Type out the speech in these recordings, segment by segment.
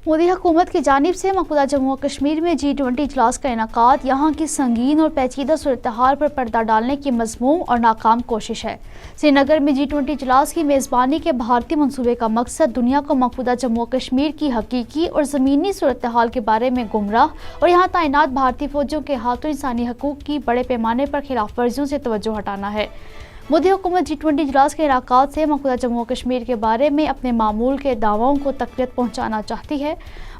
मोदी हुकूमत की जानिब से मकबूजा जम्मू और कश्मीर में G20 इजलास का इनेकाद यहाँ की संगीन और पेचीदा सूरत-ए-हाल पर पर्दा डालने की मज़मूम और नाकाम कोशिश है। श्रीनगर में G20 इजलास की मेज़बानी के भारतीय मंसूबे का मकसद दुनिया को मकबूजा जम्मू और कश्मीर की हकीकी और ज़मीनी सूरत-ए-हाल के बारे में गुमराह और यहाँ तैनात भारतीय फौजियों के हाथों इंसानी हकूक़ की बड़े पैमाने पर खिलाफ वर्जियों से तवज्जो हटाना है। मोदी हुकूमत G20 इजलास के इनेकाद से मकबूजा जम्मू और कश्मीर के बारे में अपने मामूल के दावों को तक़वियत पहुँचाना चाहती है।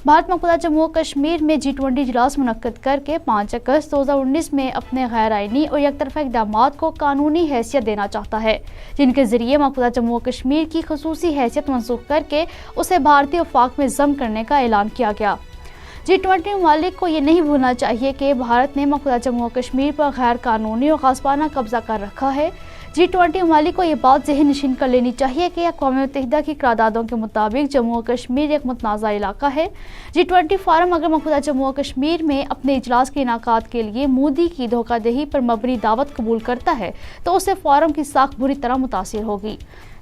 भारत मकबूजा जम्मू और कश्मीर में G20 इजलास मुनक्किद करके 5 अगस्त 2019 में अपने गैर आइनी और एकतरफ़ा इक़दामात को कानूनी हैसियत देना चाहता है, जिनके ज़रिए मकबूजा जम्मू और कश्मीर की ख़ुसूसी हैसियत मनसूख करके उसे भारतीय वफ़ाक़ में ज़म करने का ऐलान किया गया। G20 ममालिक को ये नहीं भूलना चाहिए कि भारत ने मकबूजा जम्मू और कश्मीर पर गैर कानूनी और ग़ासबाना कब्ज़ा कर रखा है। G20 ममालिक को ये बात ज़हन नशीन कर लेनी चाहिए कि अक़वाम मुत्तहिदा की करारदादों के मुताबिक जम्मू और कश्मीर एक मुतनाज़ा इलाका है। G20 फारम अगर मकबूजा जम्मू और कश्मीर में अपने इजलास के इनेकाद के लिए मोदी की धोखादही पर मबनी दावत कबूल करता है तो उससे फारम की साख बुरी तरह मुतासिर होगी।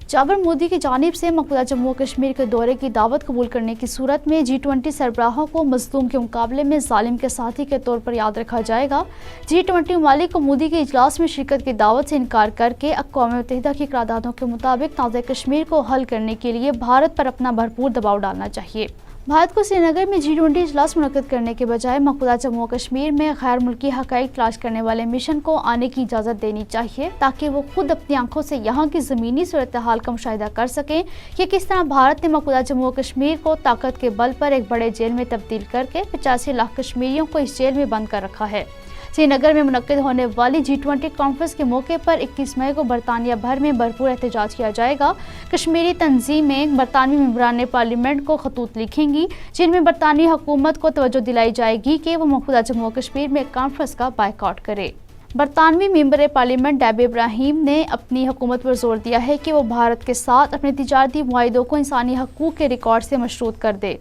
जाबर मोदी की जानिब से मकबूजा जम्मू और कश्मीर के दौरे की दावत कबूल करने की सूरत में G20 सरबराहों को मज़लूम के मुकाबले में जालिम के साथी के तौर पर याद रखा जाएगा। G20 ममालिक को मोदी के इजलास में शिरकत की दावत से इनकार करके अक़वाम मुत्तहिदा की करारदादों के मुताबिक तनाज़े कश्मीर को हल करने के लिए भारत पर अपना भरपूर दबाव डालना चाहिए। भारत को श्रीनगर में G20 इजलास मुनक्किद करने के बजाय मकबूजा जम्मू और कश्मीर में गैर मुल्की हक़ाइक़ तलाश करने वाले मिशन को आने की इजाज़त देनी चाहिए ताकि वो खुद अपनी आंखों से यहाँ की ज़मीनी सूरत-ए-हाल का मुशाहिदा कर सकें कि किस तरह भारत ने मकबूजा जम्मू और कश्मीर को ताकत के बल पर एक बड़े जेल में तब्दील करके 85 लाख कश्मीरियों को इस जेल में बंद कर रखा है। श्रीनगर में मुनक्किद होने वाली G20 कॉन्फ्रेंस के मौके पर 21 मई को बरतानिया भर में भरपूर एहतजाज किया जाएगा। कश्मीरी तंजीमें बरतानवी मेंबरान पार्लियामेंट को खतूत लिखेंगी जिनमें बरतानवी हुकूमत को तवज्जो दिलाई जाएगी कि वो मकबूजा जम्मू और कश्मीर में कॉन्फ्रेंस का बायकॉट करे। बरतानवी मेंबर पार्लियामेंट डेबी इब्राहिम ने अपनी हुकूमत पर जोर दिया है कि वो भारत के साथ अपने तिजारती मुआहिदों को इंसानी हकूक़ के रिकॉर्ड से मशरूत कर दे।